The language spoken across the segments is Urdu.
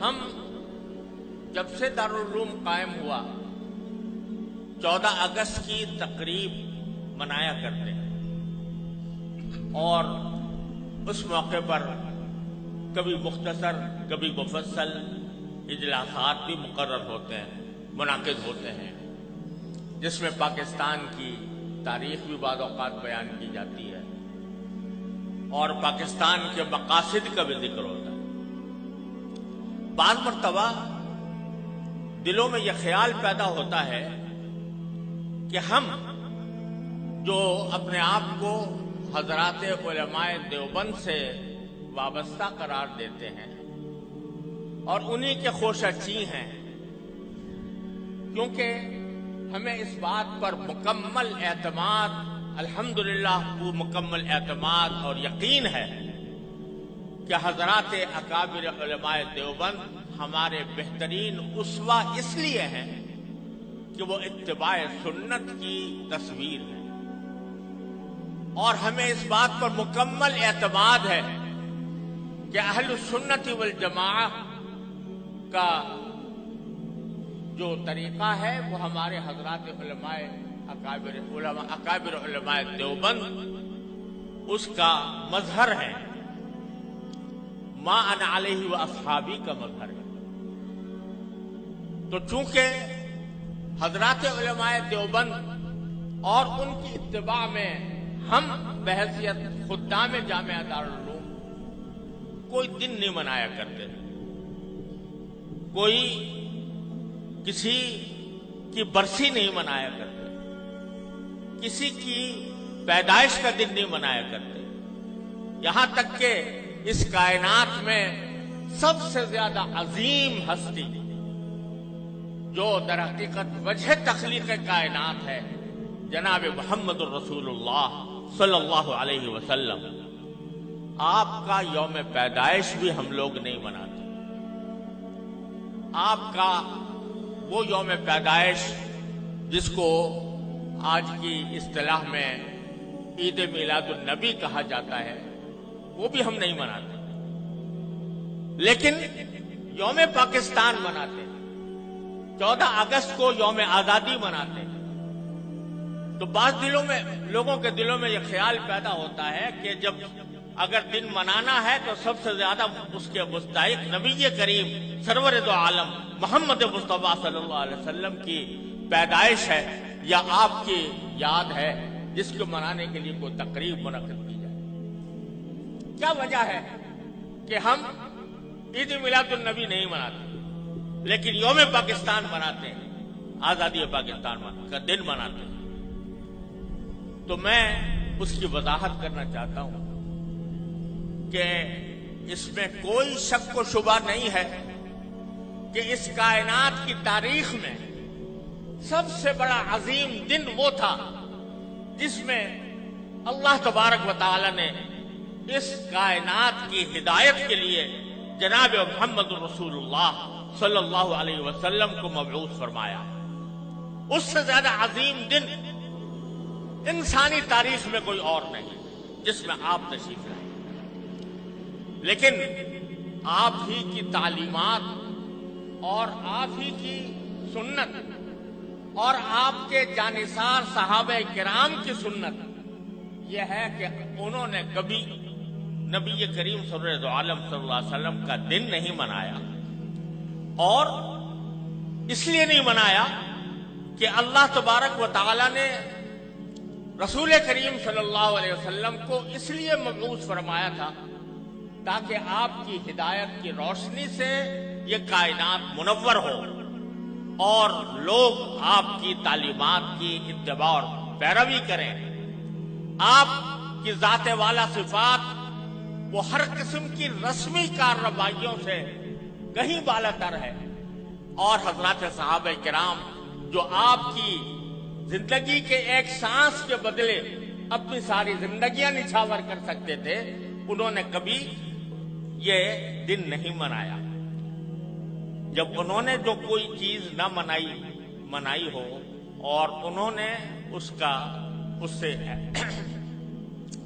ہم جب سے دارالعلوم قائم ہوا 14 اگست کی تقریب منایا کرتے ہیں اور اس موقع پر کبھی مختصر کبھی مفصل اجلاسات بھی مقرر ہوتے ہیں، منعقد ہوتے ہیں، جس میں پاکستان کی تاریخ بھی بعض اوقات بیان کی جاتی ہے اور پاکستان کے مقاصد کا بھی ذکر ہوتا ہے۔ بعض مرتبہ دلوں میں یہ خیال پیدا ہوتا ہے کہ ہم جو اپنے آپ کو حضرات علماء دیوبند سے وابستہ قرار دیتے ہیں اور انہی کے خوشچی ہیں، کیونکہ ہمیں اس بات پر مکمل اعتماد، الحمدللہ وہ مکمل اعتماد اور یقین ہے کہ حضرات اکابر علماء دیوبند ہمارے بہترین اسوہ اس لیے ہیں کہ وہ اتباع سنت کی تصویر ہے، اور ہمیں اس بات پر مکمل اعتماد ہے کہ اہل السنت والجماعہ کا جو طریقہ ہے وہ ہمارے حضرات علماء اکابر علماء دیوبند اس کا مظہر ہے، ما انا علیہ و اصحابی کا مظہر ہے۔ تو چونکہ حضرات علماء دیوبند اور ان کی اتباع میں ہم بحیثیت خدام جامعہ دارالعلوم کوئی دن نہیں منایا کرتے، کوئی کسی کی برسی نہیں منایا کرتے، کسی کی پیدائش کا دن نہیں منایا کرتے، یہاں تک کہ اس کائنات میں سب سے زیادہ عظیم ہستی جو در حقیقت وجہ تخلیق کائنات ہے جناب محمد الرسول اللہ صلی اللہ علیہ وسلم، آپ کا یوم پیدائش بھی ہم لوگ نہیں مناتے۔ آپ کا وہ یوم پیدائش جس کو آج کی اصطلاح میں عید میلاد النبی کہا جاتا ہے وہ بھی ہم نہیں مناتے، لیکن یوم پاکستان مناتے ہیں، 14 اگست کو یوم آزادی مناتے ہیں۔ تو بعض لوگوں کے دلوں میں یہ خیال پیدا ہوتا ہے کہ جب اگر دن منانا ہے تو سب سے زیادہ اس کے مستحق نبی کریم سرور دو عالم محمد مصطفیٰ صلی اللہ علیہ وسلم کی پیدائش ہے یا آپ کی یاد ہے، جس کو منانے کے لیے کوئی تقریب منعقد کی جائے۔ کیا وجہ ہے کہ ہم عید میلاد النبی نہیں مناتے لیکن یوم پاکستان مناتے ہیں، آزادی پاکستان کا دن مناتے ہیں؟ تو میں اس کی وضاحت کرنا چاہتا ہوں کہ اس میں کوئی شک و شبہ نہیں ہے کہ اس کائنات کی تاریخ میں سب سے بڑا عظیم دن وہ تھا جس میں اللہ تبارک و تعالی نے اس کائنات کی ہدایت کے لیے جناب محمد رسول اللہ صلی اللہ علیہ وسلم کو مبعوث فرمایا۔ اس سے زیادہ عظیم دن انسانی تاریخ میں کوئی اور نہیں جس میں آپ تشریف لائیں، لیکن آپ ہی کی تعلیمات اور آپ ہی کی سنت اور آپ کے جانثار صحابہ کرام کی سنت یہ ہے کہ انہوں نے کبھی نبی کریم سرور دو عالم صلی اللہ علیہ وسلم کا دن نہیں منایا، اور اس لیے نہیں منایا کہ اللہ تبارک و تعالی نے رسول کریم صلی اللہ علیہ وسلم کو اس لیے مبعوث فرمایا تھا تاکہ آپ کی ہدایت کی روشنی سے یہ کائنات منور ہو اور لوگ آپ کی تعلیمات کی اتباع اور پیروی کریں۔ آپ کی ذات والا صفات وہ ہر قسم کی رسمی کارروائیوں سے کہیں بالا تر ہے، اور حضرات صحابہ کرام جو آپ کی زندگی کے ایک سانس کے بدلے اپنی ساری زندگیاں نچھاور کر سکتے تھے، انہوں نے کبھی یہ دن نہیں منایا۔ جب انہوں نے جو کوئی چیز نہ منائی ہو اور انہوں نے اس سے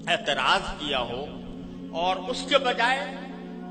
اعتراض کیا ہو اور اس کے بجائے